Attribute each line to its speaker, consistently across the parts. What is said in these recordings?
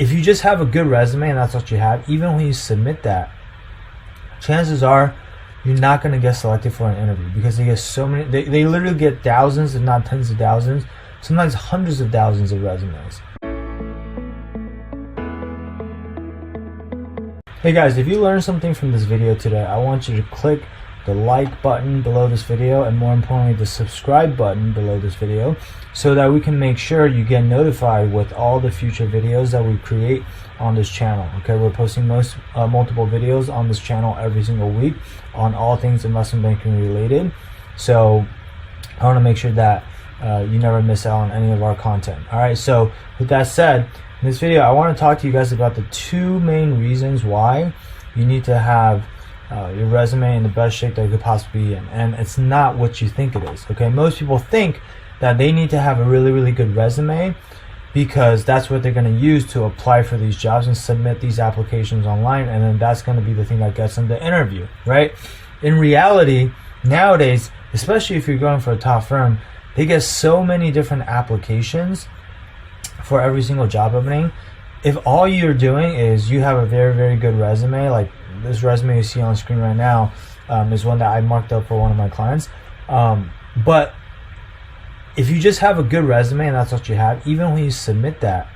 Speaker 1: if you just have a good resume and that's what you have, even when you submit that, chances are you're not going to get selected for an interview, because they get so many. They literally get thousands, if not tens of thousands, sometimes hundreds of thousands of resumes. Hey guys, if you learned something from this video today, I want you to click the like button below this video, and more importantly the subscribe button below this video, so that we can make sure you get notified with all the future videos that we create on this channel. Okay, we're posting multiple videos on this channel every single week on all things investment banking related, so I want to make sure that you never miss out on any of our content. Alright, so with that said, in this video I want to talk to you guys about the two main reasons why you need to have your resume in the best shape that you could possibly be in. And it's not what you think it is. Okay, most people think that they need to have a really good resume because that's what they're going to use to apply for these jobs and submit these applications online, and then that's going to be the thing that gets them the interview, right? In reality, nowadays, especially if you're going for a top firm, they get so many different applications for every single job opening. If all you're doing is you have a very good resume, like this resume you see on screen right now is one that I marked up for one of my clients, but if you just have a good resume and that's what you have, even when you submit that,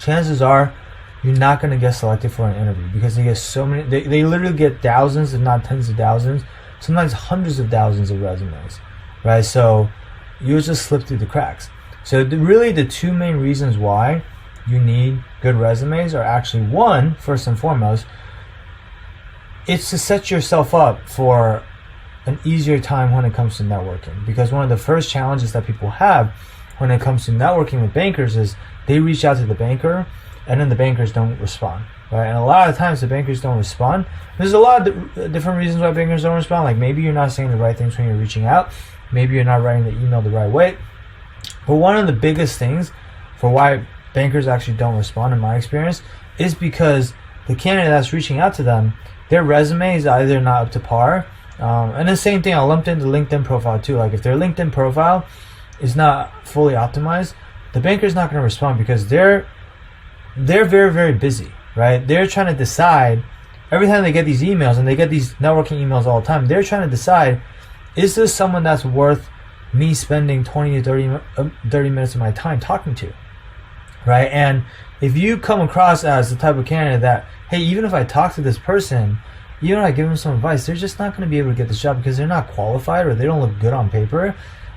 Speaker 1: chances are you're not going to get selected for an interview, because they get so many. They literally get thousands, if not tens of thousands, sometimes hundreds of thousands of resumes, right? So you'll just slip through the cracks. So really the two main reasons why you need good resumes are actually, one, first and foremost, it's to set yourself up for an easier time when it comes to networking. Because one of the first challenges that people have when it comes to networking with bankers is they reach out to the banker and then the bankers don't respond, right? And a lot of times the bankers don't respond. There's a lot of different reasons why bankers don't respond. Like maybe you're not saying the right things when you're reaching out, maybe you're not writing the email the right way. But one of the biggest things for why bankers actually don't respond, in my experience, is because the candidate that's reaching out to them, their resume is either not up to par, and the same thing, I lumped into LinkedIn profile too. Like if their LinkedIn profile is not fully optimized, the banker's not going to respond, because they're very busy, right? They're trying to decide, every time they get these emails, and they get these networking emails all the time, they're trying to decide, is this someone that's worth me spending 20 to 30 minutes of my time talking to, right? And if you come across as the type of candidate that, hey, even if I talk to this person, even if I give them some advice, they're just not going to be able to get this job because they're not qualified or they don't look good on paper,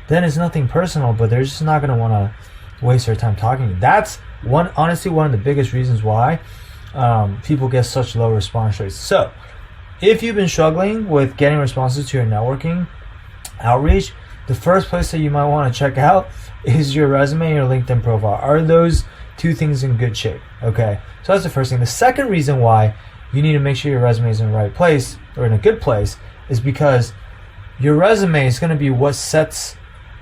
Speaker 1: then it's nothing personal, but they're just not going to want to waste their time talking to you. That's honestly one of the biggest reasons why people get such low response rates. So if you've been struggling with getting responses to your networking outreach, the first place that you might want to check out is your resume and your LinkedIn profile. Are those two things in good shape? Okay, so that's the first thing. The second reason why you need to make sure your resume is in the right place, or in a good place, is because your resume is going to be what sets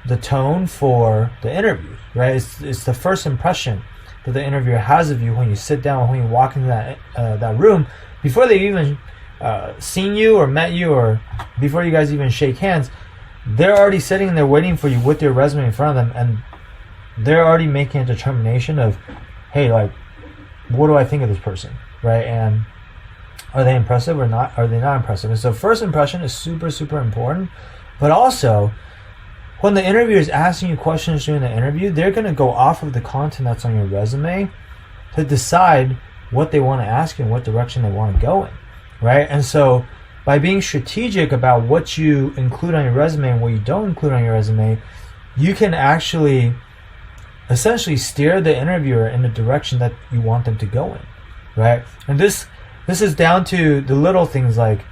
Speaker 1: the tone for the interview, right? It's the first impression that the interviewer has of you when you sit down, when you walk into that room, before they've even seen you or met you, or before you guys even shake hands. They're already sitting there waiting for you with your resume in front of them, and they're already making a determination of, hey, like, what do I think of this person, right? And are they impressive or not? Are they not impressive? And so first impression is super important. But also, when the interviewer is asking you questions during the interview, they're going to go off of the content that's on your resume to decide what they want to ask you and what direction they want to go in, right? And so by being strategic about what you include on your resume and what you don't include on your resume, you can actually essentially steer the interviewer in the direction that you want them to go in, right? And this is down to the little things, like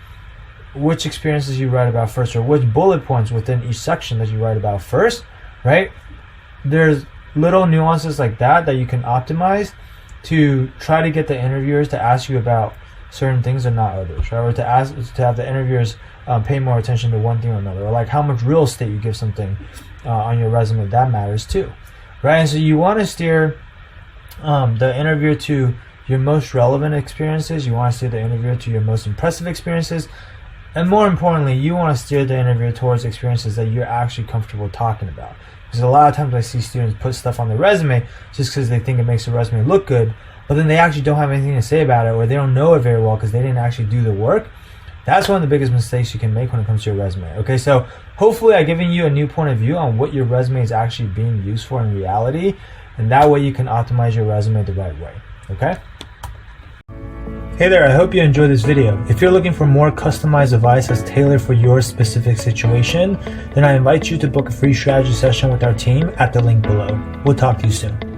Speaker 1: which experiences you write about first, or which bullet points within each section that you write about first, right? There's little nuances like that you can optimize to try to get the interviewers to ask you about certain things and not others, right? Or to have the interviewers pay more attention to one thing or another, or like how much real estate you give something on your resume, that matters too, right? And so you want to steer the interviewer to your most relevant experiences. You want to steer the interviewer to your most impressive experiences, and more importantly, you want to steer the interviewer towards experiences that you're actually comfortable talking about. Because a lot of times I see students put stuff on their resume just because they think it makes the resume look good, but then they actually don't have anything to say about it, or they don't know it very well because they didn't actually do the work. That's one of the biggest mistakes you can make when it comes to your resume. Okay, so hopefully I've given you a new point of view on what your resume is actually being used for in reality, and that way you can optimize your resume the right way. Okay? Hey there, I hope you enjoyed this video. If you're looking for more customized advice that's tailored for your specific situation, then I invite you to book a free strategy session with our team at the link below. We'll talk to you soon.